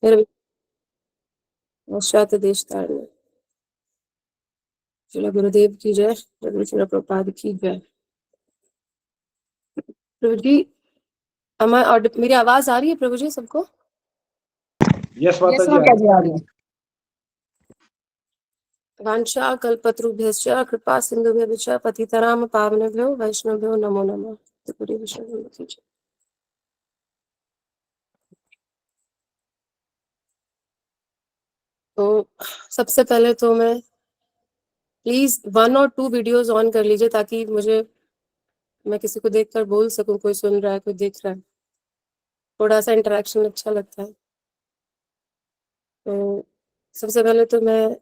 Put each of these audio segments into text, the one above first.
मेरे पश्चात देश तारने। श्रील गुरुदेव की जय। श्रील प्रभुपाद की जय। प्रभु जी, मेरी आवाज आ रही है प्रभु जी सबको? यस माता जी आ रही है। वांछा कल्पतरुभ्यश्च कृपा सिंधुभ्यश्च पतितनां पावनेभ्यो वैष्णवेभ्यो नमो नमः। पूरी विषय की जय। तो सबसे पहले तो मैं प्लीज 1 और 2 वीडियोस ऑन कर लीजिए ताकि मैं किसी को देखकर बोल सकूं, कोई सुन रहा है, कोई देख रहा है, थोड़ा सा इंटरेक्शन अच्छा लगता है। तो सबसे पहले तो मैं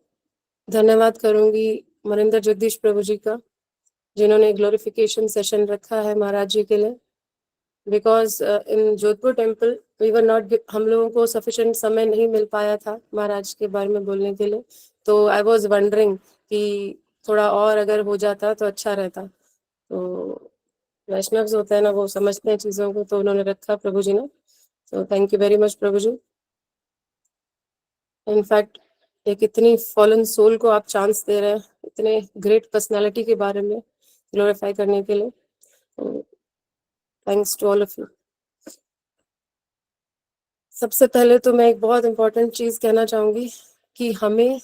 धन्यवाद करूंगी मनिंदर जगदीश प्रभु जी का, जिन्होंने ग्लोरिफिकेशन सेशन रखा है महाराज जी के लिए। Because in Jodhpur temple we were not, हम लोगों को सफिशिएंट समय नहीं मिल पाया था महाराज के बारे में बोलने के लिए। तो आई वॉज वंडरिंग कि थोड़ा और अगर हो जाता तो अच्छा रहता। तो वैष्णव होते हैं ना, वो समझते हैं चीज़ों को, तो उन्होंने रखा प्रभु जी ने। तो thank you very much Prabhu ji. In fact एक इतनी फॉलन सोल को आप चांस दे रहे हैं इतने ग्रेट पर्सनालिटी के बारे में ग्लोरीफाई करने के लिए। Thanks to all of you. सबसे पहले तो मैं एक बहुत इंपॉर्टेंट चीज़ कहना चाहूँगी कि हमें,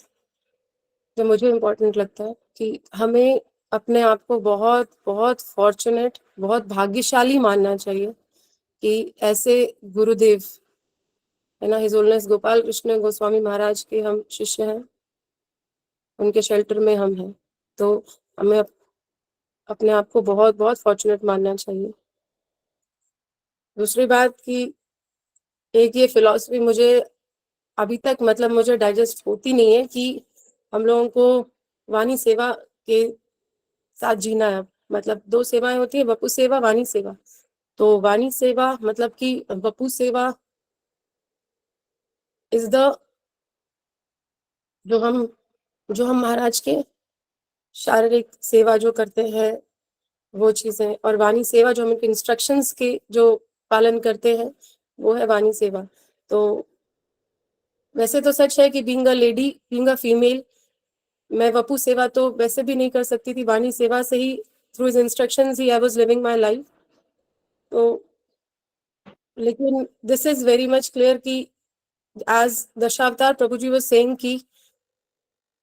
जो मुझे इम्पोर्टेंट लगता है, कि हमें अपने आप को बहुत बहुत फॉर्चुनेट, बहुत भाग्यशाली मानना चाहिए कि ऐसे गुरुदेव है ना, हिज होलिनेस गोपाल कृष्ण गोस्वामी महाराज के हम शिष्य हैं, उनके शेल्टर में हम हैं। तो हमें अपने आप को बहुत बहुत फॉर्चुनेट मानना चाहिए। दूसरी बात कि एक ये फिलॉसफी मुझे अभी तक मतलब मुझे डाइजेस्ट होती नहीं है कि हम लोगों को वाणी सेवा के साथ जीना है। मतलब 2 सेवाएं होती है, वपु सेवा, वाणी सेवा। तो वाणी सेवा मतलब कि वपु सेवा इज द, जो हम महाराज के शारीरिक सेवा जो करते हैं वो चीजें, और वाणी सेवा जो हम उनके इंस्ट्रक्शंस के जो पालन करते हैं वो है वाणी सेवा। तो वैसे तो सच है कि being a lady, being a female, मैं वपु सेवा तो वैसे भी नहीं कर सकती थी, वाणी सेवा से ही थ्रू हिज इंस्ट्रक्शंस ही I was living my life. तो लेकिन this is very much clear कि as Dashavatar Prabhu ji was saying कि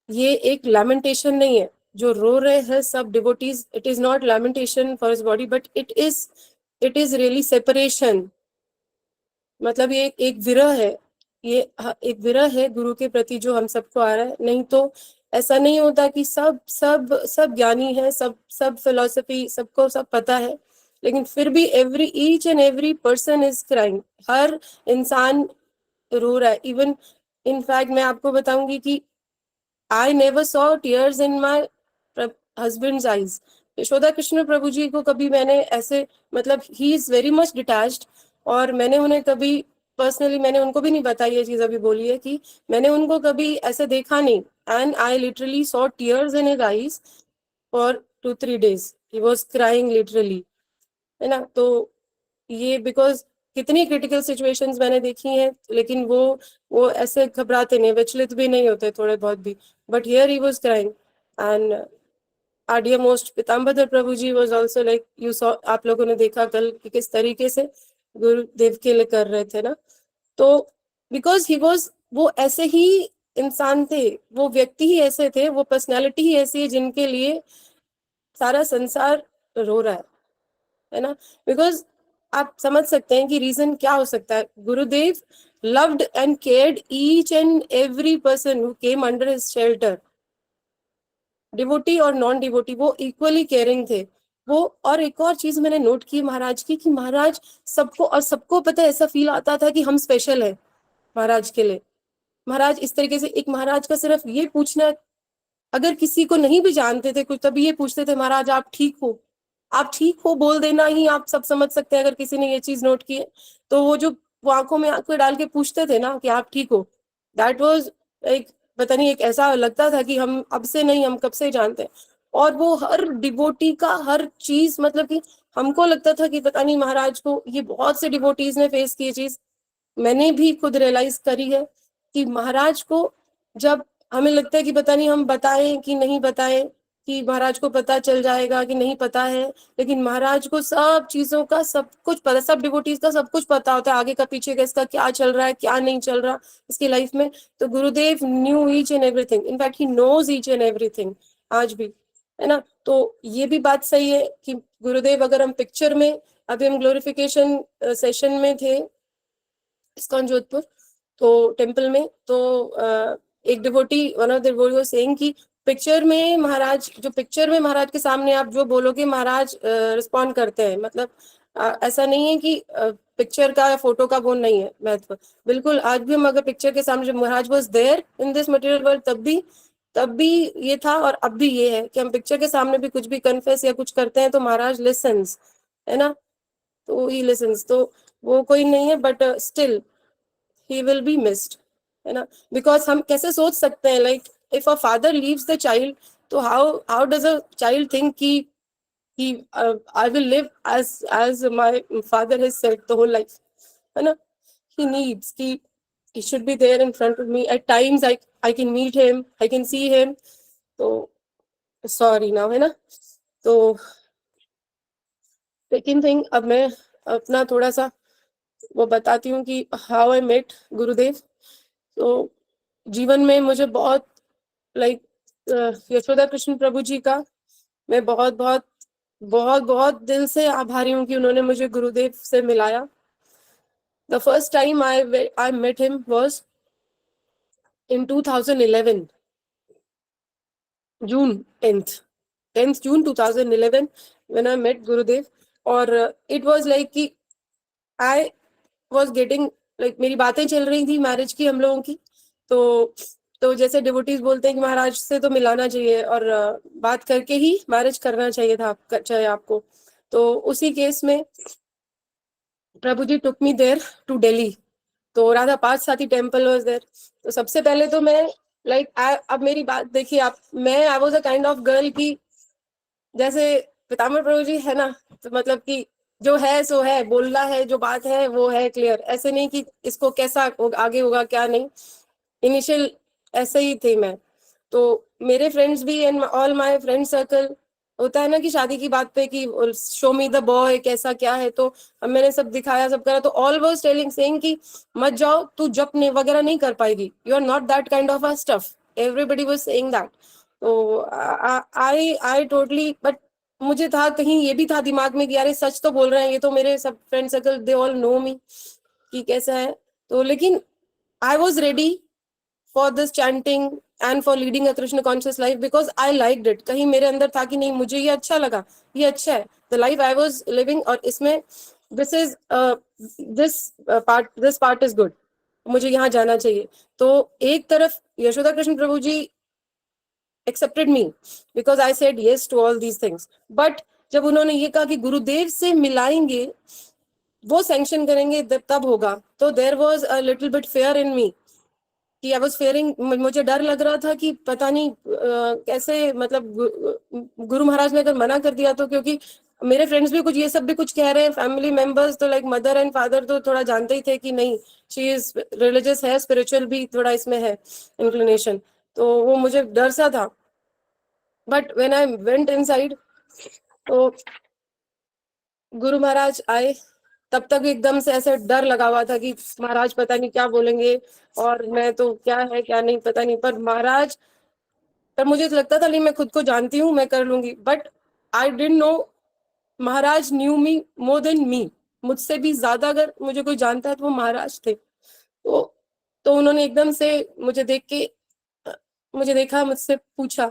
ये एक लैमेंटेशन नहीं है जो रो रहे हैं सब devotees. It is not lamentation for his body, but it is really separation. मतलब ये एक विरह है, ये एक विरह है गुरु के प्रति जो हम सबको आ रहा है। नहीं तो ऐसा नहीं होता कि सब सब सब ज्ञानी है, सब सब फिलोसफी सबको सब पता है, लेकिन फिर भी each and every person is crying. हर इंसान रो रहा है। इवन इनफैक्ट मैं आपको बताऊंगी कि I never saw tears in my husband's eyes. Yashoda Krishna प्रभु जी को कभी मैंने ऐसे, मतलब he is very much detached, और मैंने उन्हें कभी पर्सनली, मैंने उनको भी नहीं बताई ये चीज अभी बोली है कि मैंने उनको कभी ऐसे देखा नहीं। And I literally saw tears in his eyes for 2-3 days. He was crying literally, है ना। तो ये बिकॉज कितनी क्रिटिकल सिचुएशंस मैंने देखी हैं, लेकिन वो ऐसे घबराते नहीं, विचलित भी नहीं होते थोड़े बहुत भी। But here he was crying. And our dear most Pitambar Prabhu ji was also like you saw, आप लोगों ने देखा कल कि किस तरीके से गुरुदेव के लिए कर रहे थे ना। तो बिकॉज ही वाज, वो ऐसे ही इंसान थे, वो व्यक्ति ही ऐसे थे, वो पर्सनैलिटी ही ऐसी है जिनके लिए सारा संसार रो रहा है ना। बिकॉज आप समझ सकते हैं कि रीजन क्या हो सकता है। गुरुदेव loved and cared each and every person who came under his shelter, devotee और नॉन डिवोटी, वो इक्वली केयरिंग थे वो। और एक और चीज मैंने नोट की महाराज की, कि महाराज सबको, और सबको पता है, ऐसा फील आता था कि हम स्पेशल है महाराज के लिए। महाराज इस तरीके से, एक महाराज का सिर्फ ये पूछना, अगर किसी को नहीं भी जानते थे कुछ, तभी ये पूछते थे महाराज आप ठीक हो, आप ठीक हो, बोल देना ही आप सब समझ सकते हैं। अगर किसी ने ये चीज नोट की है तो वो आंखों में आंखें डाल के पूछते थे ना कि आप ठीक हो, दैट वाज एक, पता नहीं, एक ऐसा लगता था कि हम अब से नहीं, हम कब से जानते हैं। और वो हर डिवोटी का हर चीज, मतलब कि हमको लगता था कि पता नहीं महाराज को ये बहुत से डिवोटीज ने फेस की चीज, मैंने भी खुद रियलाइज करी है कि महाराज को जब हमें लगता है कि पता नहीं हम बताएं कि नहीं बताएं, कि महाराज को पता चल जाएगा कि नहीं पता है, लेकिन महाराज को सब चीजों का सब कुछ पता, सब डिवोटीज का सब कुछ पता होता है, आगे का पीछे का इसका क्या चल रहा है क्या नहीं चल रहा इसकी लाइफ में। तो Gurudev knew each and everything, in fact he knows each and everything आज भी, है ना। तो ये भी बात सही है कि गुरुदेव, अगर हम पिक्चर में, अभी हम ग्लोरिफिकेशन सेशन में थे इस्कॉन जोधपुर, तो टेम्पल में, तो एक devotee, one of the devotee was saying कि पिक्चर में महाराज, जो पिक्चर में महाराज के सामने आप जो बोलोगे महाराज रिस्पॉन्ड करते हैं, मतलब ऐसा नहीं है कि पिक्चर का या फोटो का वो नहीं है महत्व। बिल्कुल आज भी हम अगर पिक्चर के सामने, जब Maharaj was there in this material world, तब भी ये था और अब भी ये है कि हम पिक्चर के सामने भी कुछ भी कन्फेस या कुछ करते हैं तो महाराज लिसन्स, है ना। तो ही लिसन्स, तो वो कोई नहीं है, but still he will be missed, है ना। बिकॉज हम कैसे सोच सकते हैं, like if a father leaves the child, तो how does a child think कि I will live as my father has said the whole life, है ना। he needs कि he should be there in front of me at times, I can meet him, I can see him, तो sorry ना, है ना। तो second thing, अब मैं अपना थोड़ा सा वो बताती हूँ कि हाउ आई मेट गुरुदेव। तो जीवन में मुझे बहुत लाइक यशोदा कृष्ण प्रभु जी का मैं बहुत बहुत बहुत बहुत दिल से आभारी हूँ कि उन्होंने मुझे गुरुदेव से मिलाया। The first time I met him was in 2011, June 10th June 2011 when I met गुरुदेव। और इट वाज लाइक कि आई was getting like, मेरी बातें चल रही थी मैरिज की हम लोगों की। तो जैसे डिवोटीज बोलते हैं कि महाराज से तो मिलाना चाहिए और बात करके ही मैरिज करना चाहिए था चाहे आपको। तो उसी केस में प्रभु जी टुक मी देयर टू दिल्ली, तो राधा पार्थ साथी टेम्पल वाज देयर। तो सबसे पहले तो मैं लाइक अब मेरी बात देखिए आप, मैं I was a kind of girl की, जैसे पितामह प्रभु जी है ना, तो मतलब कि जो है सो है, बोलना है जो बात है वो है क्लियर, ऐसे नहीं कि इसको कैसा आगे होगा क्या नहीं। इनिशियल ऐसे ही थे मैं। तो मेरे फ्रेंड्स भी and all my friend circle, होता है ना कि शादी की बात पे कि शो मी द बॉय कैसा क्या है, तो अब मैंने सब दिखाया सब करा, तो ऑल वाज टेलिंग सेइंग कि मत जाओ, तू जप नहीं वगैरह नहीं कर पाएगी, you are not that kind of a stuff, everybody was saying that. तो आई टोटली, बट मुझे था कहीं ये भी था दिमाग में कि यार सच तो बोल रहे हैं, ये तो मेरे सब friend circle they all know me कि कैसा है। तो लेकिन I was ready for this chanting and for leading a Krishna conscious life because I liked it. कहीं मेरे अंदर था कि नहीं मुझे ये अच्छा लगा, ये अच्छा है the life I was living, और इसमें दिस पार्ट इज गुड, मुझे यहाँ जाना चाहिए। तो एक तरफ यशोदा कृष्ण प्रभु जी accepted me because I said yes to all these things, but जब उन्होंने ये कहा कि गुरुदेव से मिलाएंगे, वो सैंक्शन करेंगे तब होगा, तो there was a little bit fear in me कि आई वाज फेयरिंग, मुझे डर लग रहा था कि पता नहीं कैसे, मतलब गुरु महाराज ने अगर मना कर दिया तो, क्योंकि मेरे फ्रेंड्स भी कुछ ये सब भी कुछ कह रहे हैं, फैमिली मेंबर्स तो लाइक मदर एंड फादर तो थोड़ा जानते ही थे कि नहीं शी इज रिलीजियस है, स्पिरिचुअल भी थोड़ा इसमें है इंक्लिनेशन, तो वो मुझे डर सा था। But when I went inside, तो गुरु महाराज आए, तब तक एकदम से ऐसे डर लगा हुआ था कि महाराज पता नहीं क्या बोलेंगे, और मैं तो क्या है क्या नहीं पता नहीं, पर महाराज, पर मुझे तो लगता था नहीं मैं खुद को जानती हूँ मैं कर लूंगी, but I didn't know Maharaj new me more than me, मुझसे भी ज्यादा अगर मुझे कोई जानता है तो वो महाराज थे। तो उन्होंने एकदम से मुझे देख के, मुझे देखा, मुझसे पूछा,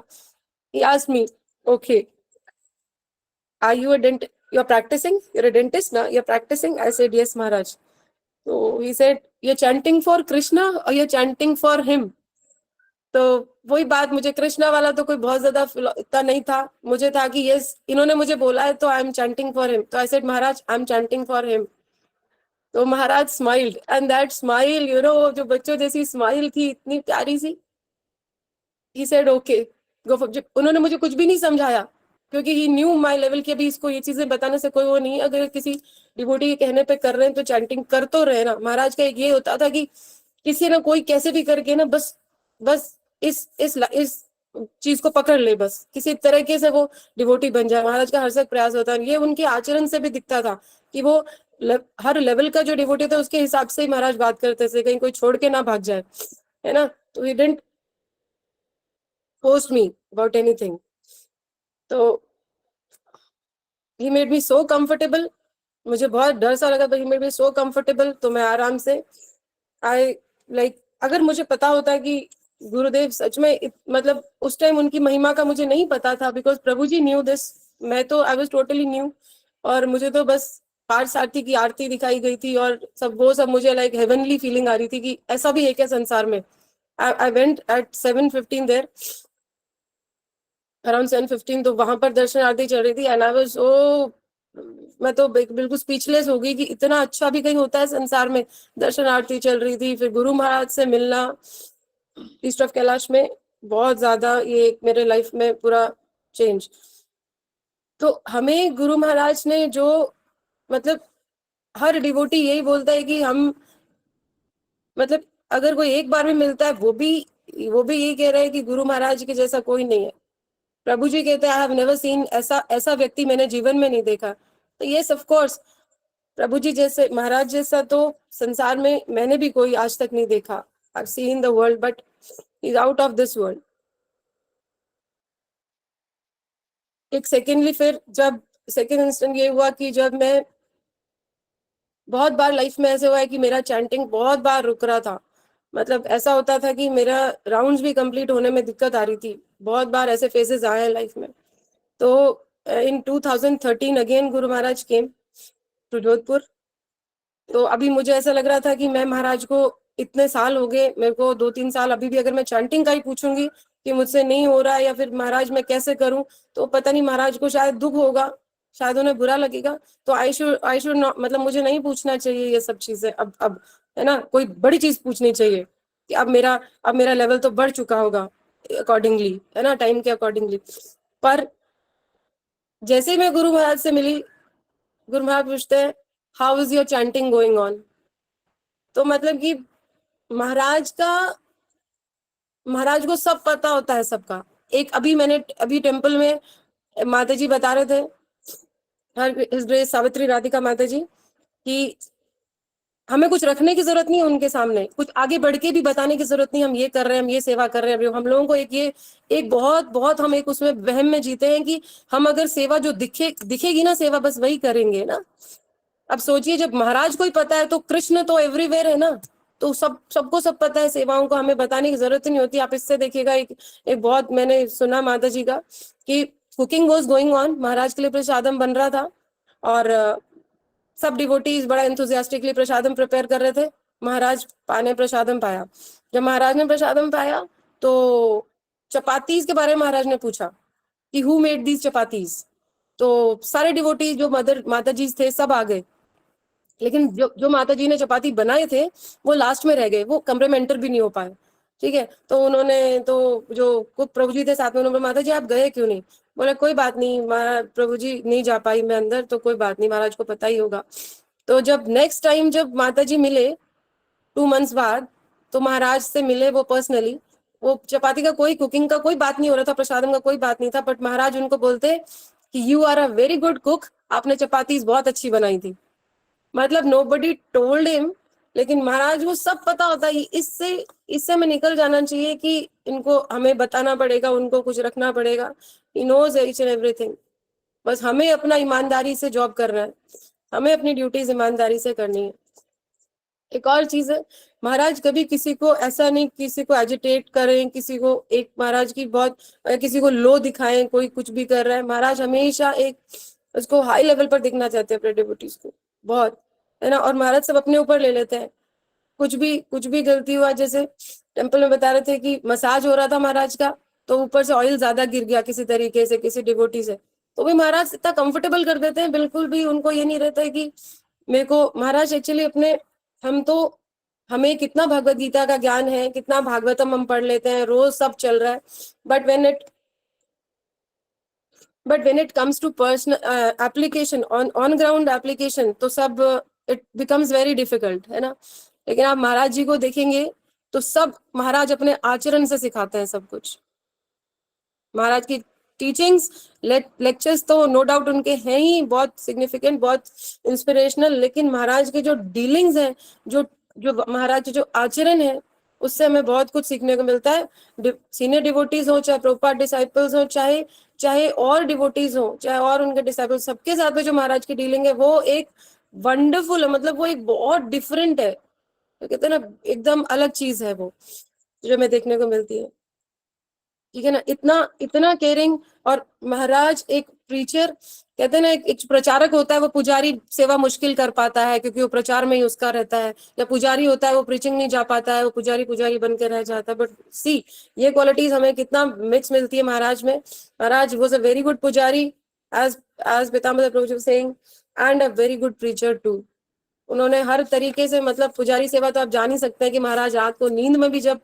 he asked me, okay, are you a dentist, you're practicing, you're a dentist now, you're practicing? I said yes Maharaj. So he said, you're chanting for Krishna or you're chanting for him? तो वही बात, मुझे कृष्णा वाला तो कोई बहुत ज्यादा इतना नहीं था, मुझे था कि यस इन्होंने मुझे बोला है तो I am chanting for him, तो I said Maharaj I am chanting for him. तो Maharaj smiled and that smile, you know, जो बच्चों जैसी स्माइल थी इतनी प्यारी सी। He said okay go for, उन्होंने मुझे कुछ भी नहीं समझाया, क्योंकि ही न्यू माई लेवल की, अभी इसको ये चीजें बताने से कोई वो नहीं, अगर किसी डिवोटी के कहने पे कर रहे हैं तो चैंटिंग कर तो रहे ना। महाराज का एक ये होता था कि किसी ना कोई कैसे भी करके ना बस बस इस चीज को पकड़ ले, बस किसी तरीके से वो डिवोटी बन जाए। महाराज का हर सक प्रयास होता है, ये उनके आचरण से भी दिखता था कि वो हर लेवल का जो डिवोटी था उसके हिसाब से ही महाराज बात करते थे, कहीं कोई छोड़ के ना भाग जाए, है ना। तो he didn't post me about anything, तो he made me so comfortable. मुझे बहुत डर सा लगा, he made me so comfortable, तो मैं आराम से आई लाइक अगर मुझे पता होता कि गुरुदेव सच में मतलब उस टाइम उनकी महिमा का मुझे नहीं पता था, because Prabhu ji knew this, मैं तो आई वाज टोटली न्यू, और मुझे तो बस पार्थ सारथी की आरती दिखाई गई थी और सब वो सब मुझे लाइक हेवनली फीलिंग आ रही थी कि ऐसा भी है क्या संसार में। I went at 7:15 there, around 7:15, तो वहां पर दर्शन आरती चल रही थी एंड आई वाज ओ, मैं तो बिल्कुल स्पीचलेस हो गई कि इतना अच्छा भी कहीं होता है संसार में। दर्शन आरती चल रही थी, फिर गुरु महाराज से मिलना ईस्ट ऑफ कैलाश में, बहुत ज्यादा ये मेरे लाइफ में पूरा चेंज। तो हमें गुरु महाराज ने जो मतलब हर डिवोटी यही बोलता है कि हम मतलब अगर कोई एक बार में मिलता है वो भी यही कह रहा है कि गुरु महाराज के जैसा कोई नहीं है। प्रभु जी कहते हैं आई हैव नेवर सीन, ऐसा ऐसा व्यक्ति मैंने जीवन में नहीं देखा। तो ये ऑफ कोर्स प्रभु जी जैसे महाराज जैसा तो संसार में मैंने भी कोई आज तक नहीं देखा। I seen the world but is out of this world. एक सेकेंडली फिर जब सेकेंड इंस्टेंट ये हुआ कि जब मैं बहुत बार लाइफ में ऐसे हुआ है कि मेरा चैंटिंग बहुत बार रुक रहा था, मतलब ऐसा होता था कि मेरा राउंड्स भी कंप्लीट होने में दिक्कत आ रही थी। बहुत बार ऐसे फेजेस आए हैं लाइफ में। तो इन 2013 again Guru Maharaj came to Jodhpur. तो अभी मुझे ऐसा लग रहा था कि मैं महाराज को इतने साल हो गए, मेरे को 2-3 साल अभी भी अगर मैं चैंटिंग का ही पूछूंगी कि मुझसे नहीं हो रहा है या फिर महाराज मैं कैसे करूं, तो पता नहीं महाराज को शायद दुख होगा, शायद उन्हें बुरा लगेगा। तो आई शुड नॉट, मतलब मुझे नहीं पूछना चाहिए ये सब चीजें अब, है ना। कोई बड़ी चीज पूछनी चाहिए कि अब मेरा लेवल तो बढ़ चुका होगा अकॉर्डिंगली, है ना, टाइम के अकॉर्डिंगली। पर जैसे ही मैं गुरु महाराज से मिली, गुरु महाराज पूछते हैं how is your chanting going on. तो मतलब कि महाराज का महाराज को सब पता होता है सबका। एक अभी टेम्पल में माता जी बता रहे थे, her his grace Savitri Radhika माता जी, कि हमें कुछ रखने की जरूरत नहीं है उनके सामने, कुछ आगे बढ़ के भी बताने की जरूरत नहीं, हम ये कर रहे हैं, हम ये सेवा कर रहे हैं। हम लोगों को एक बहुत बहुत हम एक उसमें वहम में जीते हैं कि हम अगर सेवा जो दिखेगी ना सेवा बस वही करेंगे ना। अब सोचिए जब महाराज को ही पता है तो कृष्ण तो एवरीवेयर है ना, तो सबको सब पता है, सेवाओं को हमें बताने की जरूरत ही नहीं होती। आप इससे देखिएगा एक बहुत मैंने सुना माता जी का कि कुकिंग वॉज गोइंग ऑन, महाराज के लिए प्रसादम बन रहा था और सब डिवोटीज बड़ा एंथुजियास्टिकली प्रसादम प्रिपेयर कर रहे थे। महाराज ने प्रसादम पाया। जब महाराज ने प्रसादम पाया तो चपातीज के बारे में महाराज ने पूछा कि हु मेड दीज चपातीज। तो सारे डिवोटीज जो माता जी थे सब आ गए, लेकिन जो माता जी ने चपाती बनाए थे वो लास्ट में रह गए, वो कम्प्लीमेंटर भी नहीं हो पाए। ठीक है, तो उन्होंने तो जो कुक प्रभु जी थे साथ में, उन्होंने माता जी आप गए क्यों नहीं। बोले कोई बात नहीं प्रभु जी नहीं जा पाई मैं अंदर, तो कोई बात नहीं महाराज को पता ही होगा। तो जब नेक्स्ट टाइम जब माता जी मिले 2 मंथ्स बाद, तो महाराज से मिले वो पर्सनली, वो चपाती का कोई कुकिंग का कोई बात नहीं हो रहा था, प्रसादम का कोई बात नहीं था, बट महाराज उनको बोलते कि you are a very good cook, आपने चपाती बहुत अच्छी बनाई थी। मतलब नोबडी टोल्ड हिम, लेकिन महाराज को सब पता होता है। इससे इससे हमें निकल जाना चाहिए कि इनको हमें बताना पड़ेगा, उनको कुछ रखना पड़ेगा। He knows each and everything. बस हमें अपना ईमानदारी से जॉब करना है, हमें अपनी ड्यूटीज ईमानदारी से करनी है। एक और चीज है, महाराज कभी किसी को ऐसा नहीं किसी को एजिटेट करें, किसी को एक महाराज की बहुत किसी को लो दिखाएं, कोई कुछ भी कर रहा है, महाराज हमेशा एक उसको हाई लेवल पर दिखना चाहते हैं अपने डिवोटीज को बहुत, है ना। और महाराज सब अपने ऊपर ले लेते हैं, कुछ भी गलती हुआ, जैसे टेम्पल में बता रहे थे कि मसाज हो रहा था महाराज का, तो ऊपर से ऑयल ज्यादा गिर गया किसी तरीके से किसी डिवोटी से, तो भी महाराज इतना कंफर्टेबल कर देते हैं, बिल्कुल भी उनको ये नहीं रहता है कि मेरे को महाराज एक्चुअली अपने हम तो हमें कितना भगवत गीता का ज्ञान है, कितना भागवतम हम पढ़ लेते हैं, रोज सब चल रहा है, but when it but when it comes to personal application, on ground application, तो सब इट बिकम्स वेरी डिफिकल्ट, है ना। लेकिन आप महाराज जी को देखेंगे तो सब महाराज अपने आचरण से सिखाते हैं सब कुछ। महाराज की टीचिंग्स, लेक्चर्स तो नो डाउट उनके हैं ही बहुत सिग्निफिकेंट, बहुत इंस्पिरेशनल, लेकिन महाराज के जो डीलिंग्स हैं, जो जो महाराज के जो आचरण है, उससे हमें बहुत कुछ सीखने को मिलता है। सीनियर डिवोटीज हो, चाहे प्रोपाट डिसाइपल्स हो, चाहे चाहे और डिवोटीज हो, चाहे और उनके डिसाइपल्स, सबके साथ में जो महाराज की डीलिंग है वो एक वंडरफुल है, मतलब वो एक बहुत डिफरेंट है, तो कहते हैं ना एकदम अलग चीज है वो जो हमें देखने को मिलती है, ठीक है ना। इतना इतना केयरिंग। और महाराज एक प्रीचर, कहते हैं ना एक प्रचारक होता है, वो पुजारी सेवा मुश्किल कर पाता है क्योंकि वो प्रचार में ही उसका रहता है, या पुजारी होता है वो प्रीचिंग नहीं जा पाता है, वो पुजारी पुजारी बन के रह जाता है। बट सी, ये क्वालिटीज हमें कितना मिक्स मिलती है महाराज में। Maharaj was a very good pujari, as as Pitamah Prabhu saying, and a very good preacher too. उन्होंने हर तरीके से, मतलब पुजारी सेवा तो आप जान ही सकते हैं कि महाराज रात को नींद में भी जब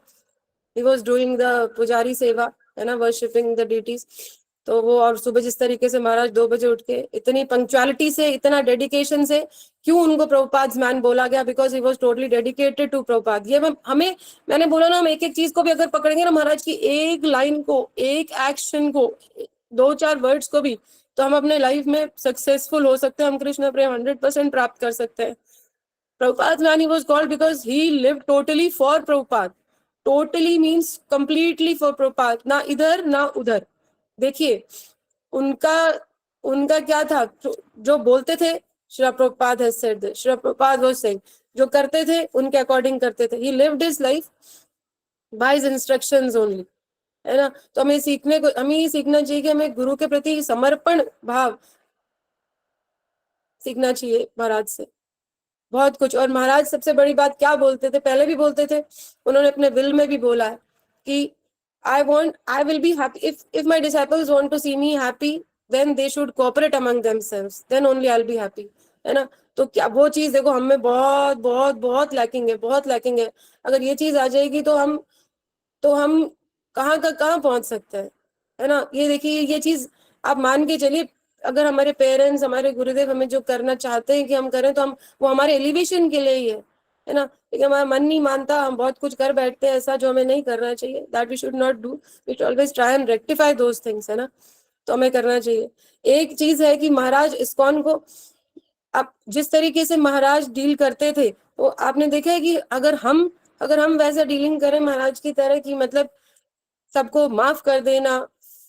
he was doing the पुजारी सेवा, है ना, वर्शिपिंग द डीटीज, तो वो, और सुबह जिस तरीके से महाराज 2 बजे उठ के इतनी पंक्चुअलिटी से, इतना डेडिकेशन से, क्यों उनको प्रभुपाद मैन बोला गया? Because he was totally dedicated to Prabhupada. ये हमें, मैंने बोला ना, हम एक एक चीज को भी अगर पकड़ेंगे ना, महाराज की एक लाइन को, एक एक्शन को, 2-4 वर्ड्स को भी, तो हम अपने लाइफ में सक्सेसफुल हो सकते हैं, हम कृष्ण प्रेम 100% प्राप्त कर सकते हैं। Prabhupada man, he was called because he lived totally for Prabhupada. Totally means completely for Prabhupada, ना इधर ना उधर। देखिए उनका उनका क्या था, जो बोलते थे Shri Prabhupada has said this, Shri Prabhupada was saying, जो करते थे उनके अकॉर्डिंग करते थे। He lived his life by his instructions only, है ना। तो हमें सीखने को, हमें ये सीखना चाहिए कि हमें गुरु के प्रति समर्पण भाव सीखना चाहिए महाराज से, बहुत कुछ। और महाराज सबसे बड़ी बात क्या बोलते थे, पहले भी बोलते थे, उन्होंने अपने विल में भी बोला है कि I will be happy if my disciples want to see me happy, then they should cooperate among themselves, then only I'll be happy, है ना। तो क्या वो चीज देखो हम में बहुत बहुत बहुत लैकिंग है, बहुत लैकिंग है। अगर ये चीज आ जाएगी तो हम कहाँ का कहाँ पहुंच सकते हैं, है ना। ये देखिए, ये चीज आप मान के चलिए, अगर हमारे पेरेंट्स, हमारे गुरुदेव हमें जो करना चाहते हैं कि हम करें, तो हम, वो हमारे एलिवेशन के लिए ही है ना। लेकिन हमारा मन नहीं मानता, हम बहुत कुछ कर बैठते हैं ऐसा जो हमें नहीं करना चाहिए। That we should not do, we should always try and rectify those things, है ना। तो हमें करना चाहिए। एक चीज है कि महाराज इस्कॉन को, अब जिस तरीके से महाराज डील करते थे, वो आपने देखा है कि अगर हम वैसा डीलिंग करें महाराज की तरह की, मतलब सबको माफ कर देना,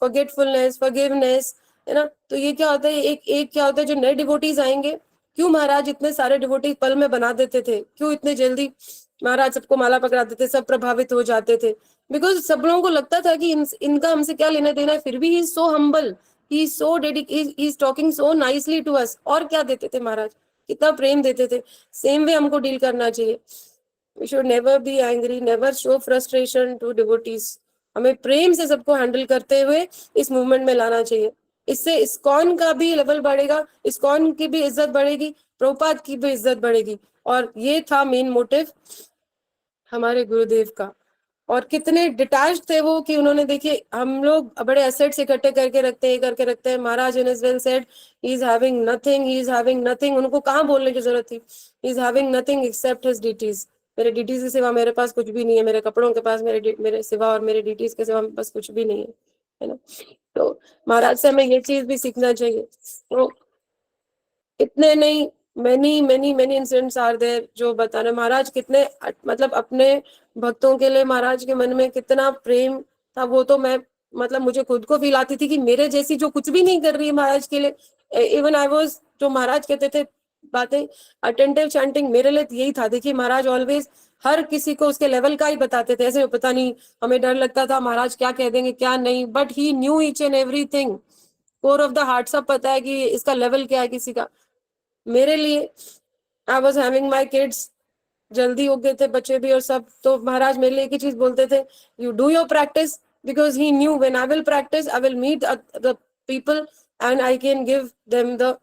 फॉरगेटफुलनेस, फॉरगिवनेस, है ना, तो ये क्या होता है, एक एक क्या होता है, जो नए डिवोटीज आएंगे, क्यों महाराज इतने सारे डिवोटी पल में बना देते थे, क्यों इतने जल्दी महाराज सबको माला पकड़ा देते, सब प्रभावित हो जाते थे? बिकॉज सब लोगों को लगता था कि इनका हमसे क्या लेना देना है, फिर भी he is so humble, he is so dedicated, he is talking so nicely to us. और क्या देते थे महाराज, कितना प्रेम देते थे। सेम वे हमको डील करना चाहिए। We should never be angry, never show frustration to devotees. हमें प्रेम से सबको हैंडल करते हुए इस मूवमेंट में लाना चाहिए। इससे इस्कॉन का भी लेवल बढ़ेगा, इस्कॉन की भी इज्जत बढ़ेगी, प्रभुपाद की भी इज्जत बढ़ेगी। और ये था मेन मोटिव हमारे गुरुदेव का। और कितने डिटैच थे वो, कि उन्होंने, देखिए हम लोग बड़े एसेट्स इकट्ठे करके रखते हैं, Maharaj in is well said, he is having nothing, he is having nothing. उनको कहाँ बोलने की जरूरत थी, he is having nothing except his duties. मेरे ड्यूटीज के सिवा मेरे पास कुछ भी नहीं है, मेरे कपड़ों के पास मेरे सिवा और मेरे ड्यूटीज के सिवा मेरे पास कुछ भी नहीं है ना। तो महाराज से हमें ये चीज भी सीखना चाहिए। तो इतने नहीं, many many many incidents are there जो बता रहे महाराज कितने, मतलब अपने भक्तों के लिए महाराज के मन में कितना प्रेम था। वो तो मैं, मतलब मुझे खुद को फील आती थी कि मेरे जैसी जो कुछ भी नहीं कर रही है महाराज के लिए, इवन आई वाज, जो महाराज कहते थे बातें, अटेंटिव चैंटिंग, मेरे लिए यही था। देखिए महाराज ऑलवेज हर किसी को उसके लेवल का ही बताते थे, ऐसे पता नहीं हमें डर लगता था महाराज क्या कह देंगे क्या नहीं, but he new each and everything, core of the heart, सब पता है कि इसका लेवल क्या है किसी का। मेरे लिए, I was having my kids, जल्दी हो गए थे बच्चे भी और सब, तो महाराज मेरे लिए एक ही चीज बोलते थे, you do your practice, because he knew when I will practice I will meet the people and I can give them the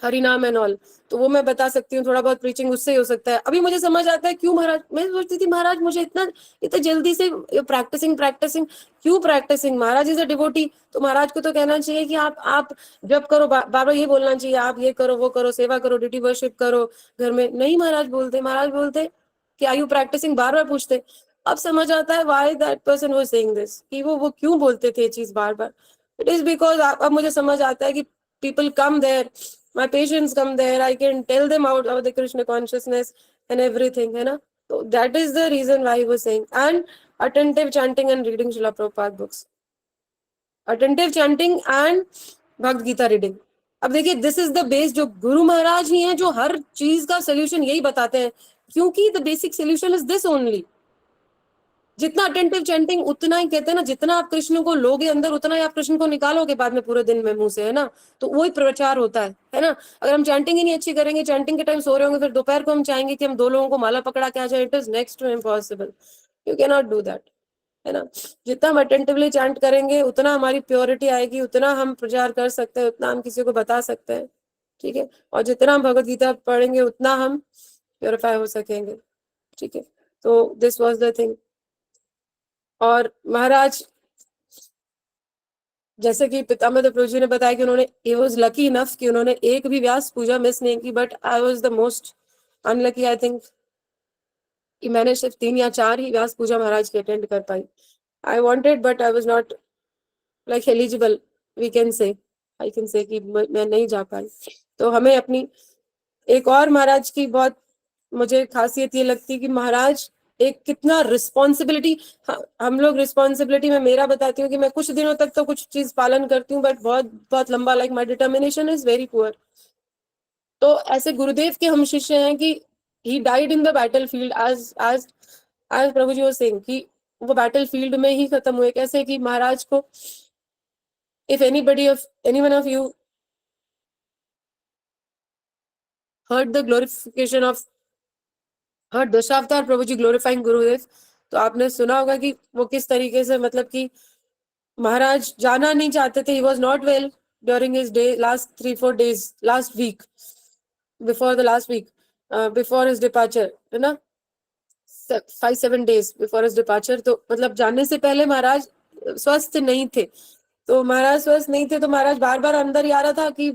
Hari naam and all, तो वो मैं बता सकती हूँ, थोड़ा बहुत प्रीचिंग उससे ही हो सकता है। अभी मुझे समझ आता है क्यों महाराज, मैं सोचती थी महाराज मुझे इतना इतना जल्दी से प्रैक्टिसिंग प्रैक्टिसिंग क्यों practising, Maharaj is a devotee, तो महाराज को तो कहना चाहिए कि आप जब करो, बार बार ये बोलना चाहिए आप ये करो वो करो, सेवा करो, ड्यूटी वर्शिप करो घर में, नहीं महाराज बोलते कि आर यू प्रैक्टिसिंग, बार बार पूछते। अब समझ आता है why that person was saying this, कि वो क्यों बोलते थे ये चीज बार बार। इट इज बिकॉज अब मुझे समझ आता है कि people come there, my patients come there, I can tell them about the Krishna consciousness and everything, है ना। So that is the reason why he was saying, and attentive chanting and reading Srila Prabhupada books, attentive chanting and Bhagavad Gita reading. अब देखिए this is the base, जो गुरु महाराज ही हैं जो हर चीज का solution यही बताते हैं, क्योंकि the basic solution is this only. जितना अटेंटिव चैंटिंग, उतना ही कहते हैं ना, जितना आप कृष्ण को लोगे अंदर उतना ही आप कृष्ण को निकालोगे बाद में पूरे दिन में मुंह से, है ना। तो वही प्रचार होता है ना। अगर हम चैंटिंग ही नहीं अच्छी करेंगे, चैंटिंग के टाइम सो रहे होंगे, फिर दोपहर को हम चाहेंगे कि हम 2 लोगों को माला पकड़ा के आ जाए, it is next to impossible, you can not do that, है ना। जितना हम अटेंटिवली चैंट करेंगे उतना हमारी प्योरिटी आएगी, उतना हम प्रचार कर सकते हैं, उतना हम किसी को बता सकते हैं, ठीक है। और जितना हम भगवद गीता पढ़ेंगे उतना हम प्योरीफाई हो सकेंगे, ठीक है। तो दिस वॉज द थिंग। और महाराज जैसे कि पितामह प्रभु जी ने बताया कि उन्होंने, he was lucky enough कि उन्होंने एक भी व्यास पूजा मिस नहीं की, but I was the most unlucky, I think कि मैंने सिर्फ 3 या 4 ही व्यास पूजा महाराज की अटेंड कर पाई। I wanted but I was not like eligible, we can say, I can say कि मैं नहीं जा पाई। तो हमें अपनी एक और महाराज की बहुत मुझे खासियत ये लगती है कि महाराज एक कितना रिस्पॉन्सिबिलिटी, हम लोग रिस्पॉन्सिबिलिटी में, मेरा बताती हूँ कि मैं कुछ दिनों तक तो कुछ चीज पालन करती हूँ, बट बहुत बहुत लंबा, like my determination is very poor. तो ऐसे गुरुदेव के हम शिष्य हैं कि he died in the battle field, आज आज प्रभु जी वो सिंह कि वो बैटल फील्ड में ही खत्म हुए। कैसे कि महाराज को, if any one of you heard the glorification of, हर दशावतार प्रभु जी ग्लोरीफाइंग गुरुदेव, तो आपने सुना होगा कि वो किस तरीके से, मतलब कि महाराज जाना नहीं चाहते थे, he was not well during his day, last 3-4 days, last week, before the last week, before his departure, है ना, 5-7 days बिफोर हिज डिपार्चर। तो मतलब जाने से पहले महाराज स्वस्थ नहीं थे। तो महाराज स्वस्थ नहीं थे, तो महाराज बार बार अंदर ही आ रहा था कि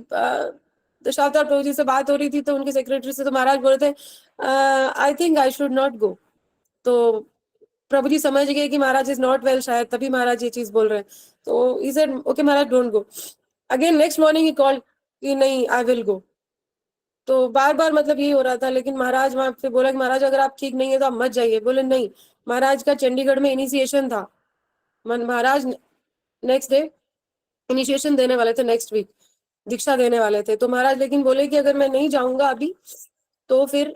दशावतार प्रभु जी से बात हो रही थी, तो उनके सेक्रेटरी से, तो महाराज बोल रहे थे I think I should not go. तो प्रभु जी समझ गए कि महाराज इज नॉट वेल, शायद तभी महाराज ये चीज बोल रहे हैं। तो ही said okay Maharaj don't go. Again next morning he called कि नहीं आई विल गो। तो बार बार मतलब यही हो रहा था, लेकिन महाराज वहां पे बोला कि महाराज अगर आप ठीक नहीं है तो आप मत जाइए। बोले नहीं, महाराज का चंडीगढ़ में इनिशिएशन था, महाराज नेक्स्ट डे इनिशिएशन देने वाले थे, नेक्स्ट वीक दीक्षा देने वाले थे। तो महाराज लेकिन बोले कि अगर मैं नहीं जाऊंगा अभी तो फिर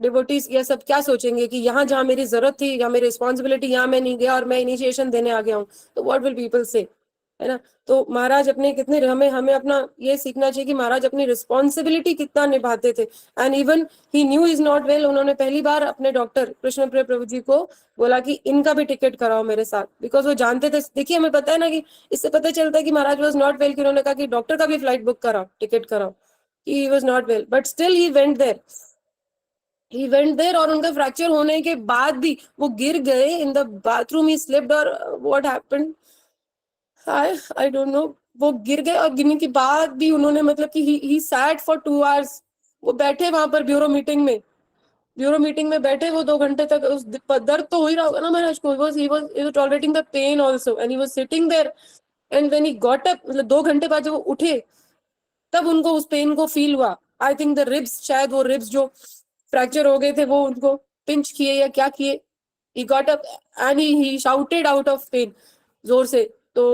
डिवोटीज ये सब क्या सोचेंगे कि यहाँ जहाँ मेरी जरूरत थी या मेरी रिस्पॉन्सिबिलिटी, यहाँ मैं नहीं गया और मैं इनिशिएशन देने आ गया हूँ, तो व्हाट विल पीपल से, है ना। तो महाराज अपने कितने, हमें हमें अपना ये सीखना चाहिए कि महाराज अपनी रिस्पॉन्सिबिलिटी कितना निभाते थे। And even he new is not well, उन्होंने पहली बार अपने डॉक्टर कृष्ण प्रिय प्रभु जी को बोला कि इनका भी टिकट कराओ मेरे साथ, बिकॉज वो जानते थे। देखिए हमें पता है ना कि इससे पता चलता है कि महाराज वॉज नॉट वेल, कि उन्होंने कहा कि डॉक्टर का भी फ्लाइट बुक कराओ, टिकट कराओ, कि he was not well, but still he went there, he went there। और उनका फ्रैक्चर होने के बाद भी वो गिर गए in the bathroom, he slipped और what happened I don't know. वो गिर गए और गिरने के बाद भी उन्होंने, मतलब कि ही सैट फॉर 2 hours, वो बैठे वहां पर ब्यूरो मीटिंग में, ब्यूरो मीटिंग में बैठे वो 2 घंटे तक। उस दर्द तो हो ही रहा होगा ना महाराज को, he was tolerating the pain also and he was sitting there and when he got up, मतलब 2 घंटे बाद जब वो उठे तब उनको उस पेन को फील हुआ। आई थिंक द रिब्स, शायद वो रिब्स जो फ्रैक्चर हो गए थे वो उनको पिंच किए या क्या किए। he got up and he shouted out of pain जोर से। तो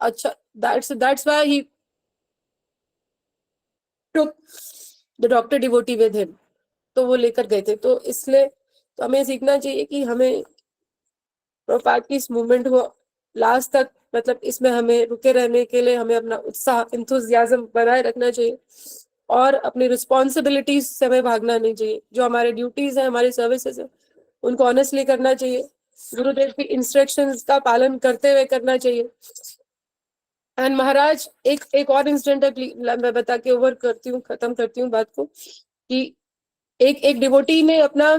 अच्छा, that's why he took the doctor devotee with him, तो वो लेकर गए थे। तो इसलिए तो हमें सीखना चाहिए कि हमें प्रभुपाद की इस मूवमेंट को लास्ट तक, मतलब इसमें हमें रुके रहने के लिए हमें अपना उत्साह, इंथुजियाज्म बनाए रखना चाहिए और अपनी रिस्पॉन्सिबिलिटीज से हमें भागना नहीं चाहिए। जो हमारे ड्यूटीज है, हमारी सर्विसेज है, उनको ऑनेस्टली करना चाहिए, गुरुदेव की इंस्ट्रक्शंस का पालन करते हुए करना चाहिए। एंड महाराज एक और इंसिडेंट है, मैं बता के ओवर करती हूँ, खत्म करती हूँ बात को, कि एक डिवोटी ने अपना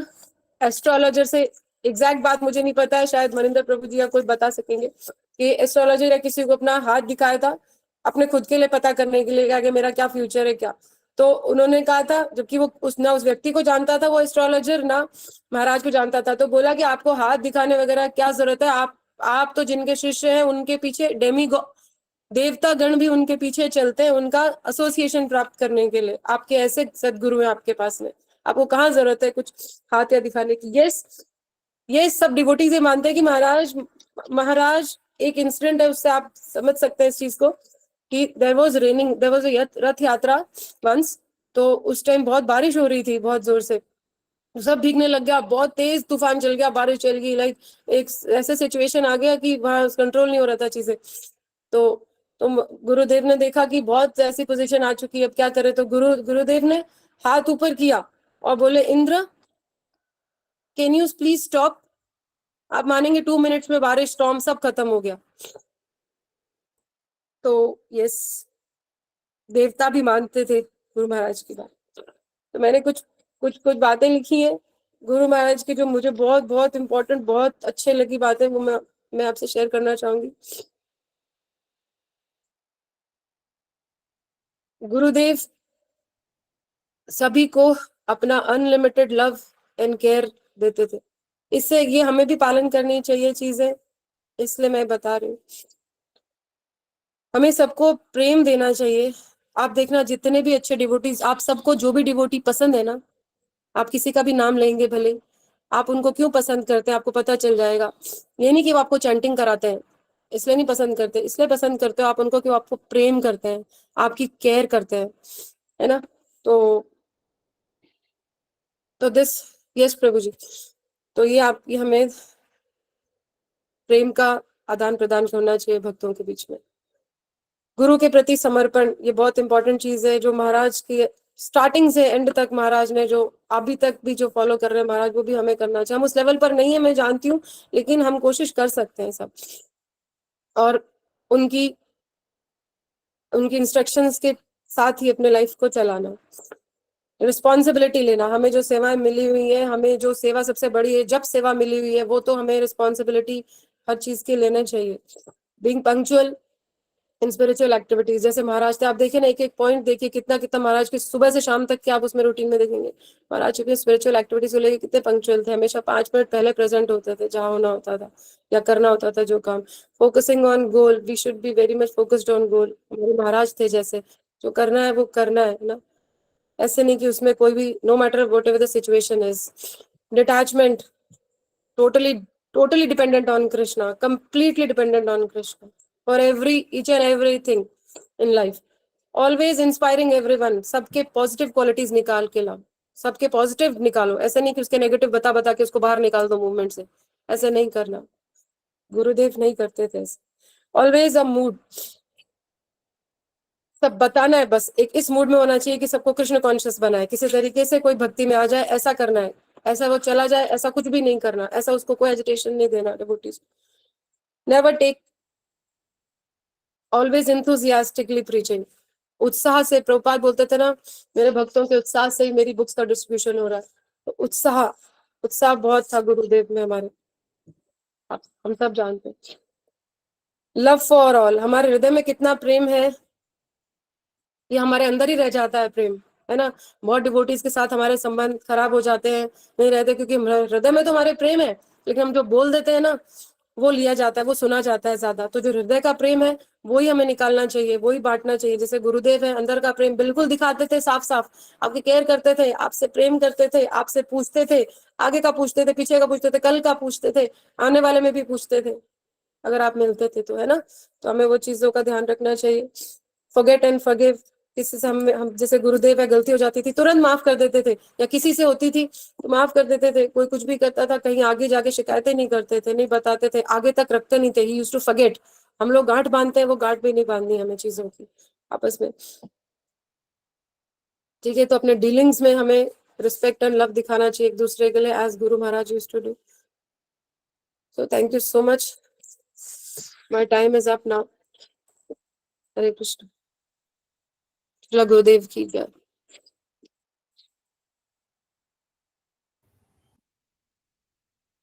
एस्ट्रोलॉजर से, एग्जैक्ट बात मुझे नहीं पता है, शायद मनिंदर प्रभु जी या कोई बता सकेंगे, कि एस्ट्रोलॉजर या किसी को अपना हाथ दिखाया था अपने खुद के लिए पता करने के लिए कि मेरा क्या फ्यूचर है क्या। तो उन्होंने कहा था, जबकि वो उस व्यक्ति को जानता था, वो एस्ट्रोलॉजर ना महाराज को जानता था, तो बोला कि आपको हाथ दिखाने वगैरह क्या जरूरत है, आप तो जिनके शिष्य हैं उनके पीछे देवता गण भी उनके पीछे चलते हैं उनका एसोसिएशन प्राप्त करने के लिए। आपके ऐसे सदगुरु हैं आपके पास में, आपको कहाँ जरूरत है कुछ हाथ या दिखाने की। ये सब डिवोटीज ये मानते हैं कि महाराज एक इंसिडेंट है, उससे आप समझ सकते हैं इस चीज को, कि देयर वाज रथ यात्रा वंस। तो उस टाइम बहुत बारिश हो रही थी बहुत जोर से, सब भीगने लग गया, बहुत तेज तूफान चल गया, बारिश चल गई, लाइक एक ऐसे सिचुएशन आ गया कि वहां कंट्रोल नहीं हो रहा था चीजें। तो तो गुरुदेव ने देखा कि बहुत ऐसी पोजीशन आ चुकी है, अब क्या करे, तो गुरुदेव ने हाथ ऊपर किया और बोले, Indra can you please stop. आप मानेंगे 2 मिनट्स में बारिश, स्टॉर्म सब खत्म हो गया। तो यस, देवता भी मानते थे गुरु महाराज की बात। तो मैंने कुछ कुछ कुछ बातें लिखी है गुरु महाराज की, जो मुझे बहुत बहुत इंपॉर्टेंट, बहुत अच्छे लगी बातें, वो मैं आपसे शेयर करना चाहूंगी। गुरुदेव सभी को अपना अनलिमिटेड लव एंड केयर देते थे, इससे ये हमें भी पालन करनी चाहिए चीजें, इसलिए मैं बता रही हूँ। हमें सबको प्रेम देना चाहिए। आप देखना जितने भी अच्छे डिवोटीज, आप सबको जो भी डिवोटी पसंद है ना, आप किसी का भी नाम लेंगे भले, आप उनको क्यों पसंद करते हैं आपको पता चल जाएगा। ये नहीं कि वो आपको चैंटिंग कराते हैं इसलिए नहीं पसंद करते, इसलिए पसंद करते हो आप उनको कि वो आपको प्रेम करते हैं, आपकी केयर करते हैं, है ना। तो दिस, यस प्रभु जी, तो ये हमें प्रेम का आदान प्रदान करना चाहिए भक्तों के बीच में। गुरु के प्रति समर्पण, ये बहुत इंपॉर्टेंट चीज है, जो महाराज की स्टार्टिंग से एंड तक महाराज ने जो अभी तक भी जो फॉलो कर रहे हैं महाराज, वो भी हमें करना चाहिए। हम उस लेवल पर नहीं है मैं जानती हूँ, लेकिन हम कोशिश कर सकते हैं सब, और उनकी उनकी इंस्ट्रक्शंस के साथ ही अपने लाइफ को चलाना, रिस्पॉन्सिबिलिटी लेना। हमें जो सेवाएं मिली हुई है, हमें जो सेवा सबसे बड़ी है, जब सेवा मिली हुई है, वो तो हमें रिस्पॉन्सिबिलिटी हर चीज के लेना चाहिए। Being punctual in spiritual activities, जैसे महाराज थे, आप देखिए ना, एक एक पॉइंट देखिए, कितना कितना महाराज की सुबह से शाम तक के आप उसमें रूटीन में देखेंगे, महाराज की स्पिरिचुअल एक्टिविटीज को लेकर कितने पंक्चुअल थे, हमेशा 5 मिनट पहले प्रेजेंट होते थे जहाँ होना होता था या करना होता था जो काम। Focusing on goal, we should be very much focused on goal. हमारे महाराज थे जैसे, जो करना है वो करना है ना, ऐसे नहीं कि उसमें कोई भी, no matter what ever the situation is, detachment, totally totally dependent on Krishna, completely dependent on Krishna for each and everything in life, always inspiring everyone, सबके पॉजिटिव क्वालिटीज निकाल के लाओ, सबके पॉजिटिव निकालो, ऐसे नहीं कि उसके नेगेटिव बता बता के उसको बाहर निकाल दो मूवमेंट से, ऐसे नहीं करना, गुरुदेव नहीं करते थे ऐसे। ऑलवेज अ मूड, सब बताना है, बस एक इस मूड में होना चाहिए कि सबको कृष्ण कॉन्शियस बनाए, किसी तरीके से कोई भक्ति में आ जाए, ऐसा करना है, ऐसा वो चला जाए, ऐसा कुछ भी नहीं करना, ऐसा उसको कोई एजिटेशन नहीं देना devotees. Never take, always enthusiastically preaching, उत्साह से, प्रभुपाद बोलते थे ना, मेरे भक्तों के उत्साह से ही मेरी बुक्स का डिस्ट्रीब्यूशन हो रहा है। तो उत्साह उत्साह बहुत था गुरुदेव में हमारे, हम सब जानते हैं। लव फॉर ऑल, हमारे हृदय में कितना प्रेम है, ये हमारे अंदर ही रह जाता है प्रेम, है ना। बहुत डिवोटीज के साथ हमारे संबंध खराब हो जाते हैं, नहीं रहते, क्योंकि हृदय में तो हमारे प्रेम है, लेकिन हम जो बोल देते हैं ना, वो लिया जाता है, वो सुना जाता है ज्यादा। तो जो हृदय का प्रेम है वो ही हमें निकालना चाहिए, वो ही बांटना चाहिए। जैसे गुरुदेव है, अंदर का प्रेम बिल्कुल दिखाते थे, साफ साफ आपकी केयर करते थे, आपसे प्रेम करते थे, आपसे पूछते थे, आगे का पूछते थे, पीछे का पूछते थे, कल का पूछते थे, आने वाले में भी पूछते थे, अगर आप मिलते थे तो, है ना। तो हमें वो चीजों का ध्यान रखना चाहिए। फॉरगेट एंड फॉरगिव, किसी से हम जैसे गुरुदेव है, गलती हो जाती थी तुरंत माफ कर देते थे, या किसी से होती थी तो माफ कर देते थे। कोई कुछ भी करता था, कहीं आगे जाके शिकायतें नहीं करते थे, नहीं बताते थे, आगे तक रखते नहीं थे, ही यूज्ड टू फॉरगेट। हम लोग गांठ बांधते हैं, वो गांठ भी नहीं बांधनी हमें चीजों की आपस में, ठीक है। तो अपने डीलिंग्स में हमें रिस्पेक्ट एंड लव दिखाना चाहिए एक दूसरे के लिए, as guru Maharaj used to do. So thank you so much, my time is up now. Hare Krishna. Srila Gurudev की जय।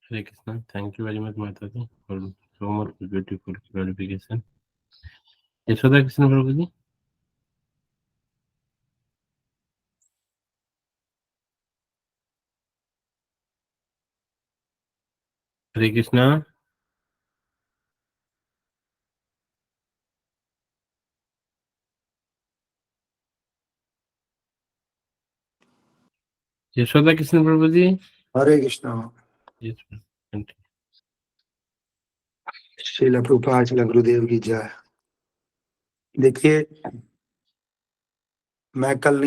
Hare Krishna. Thank you very much, Mataji, for so much beautiful clarification. Yashoda Krishna Prabhuji. Hare Krishna. Yashoda Krishna Prabhuji. Hare Krishna. Yes, ma'am. Continue. Srila Prabhupada Srila Gurudev की जय। देखिए, मैं कल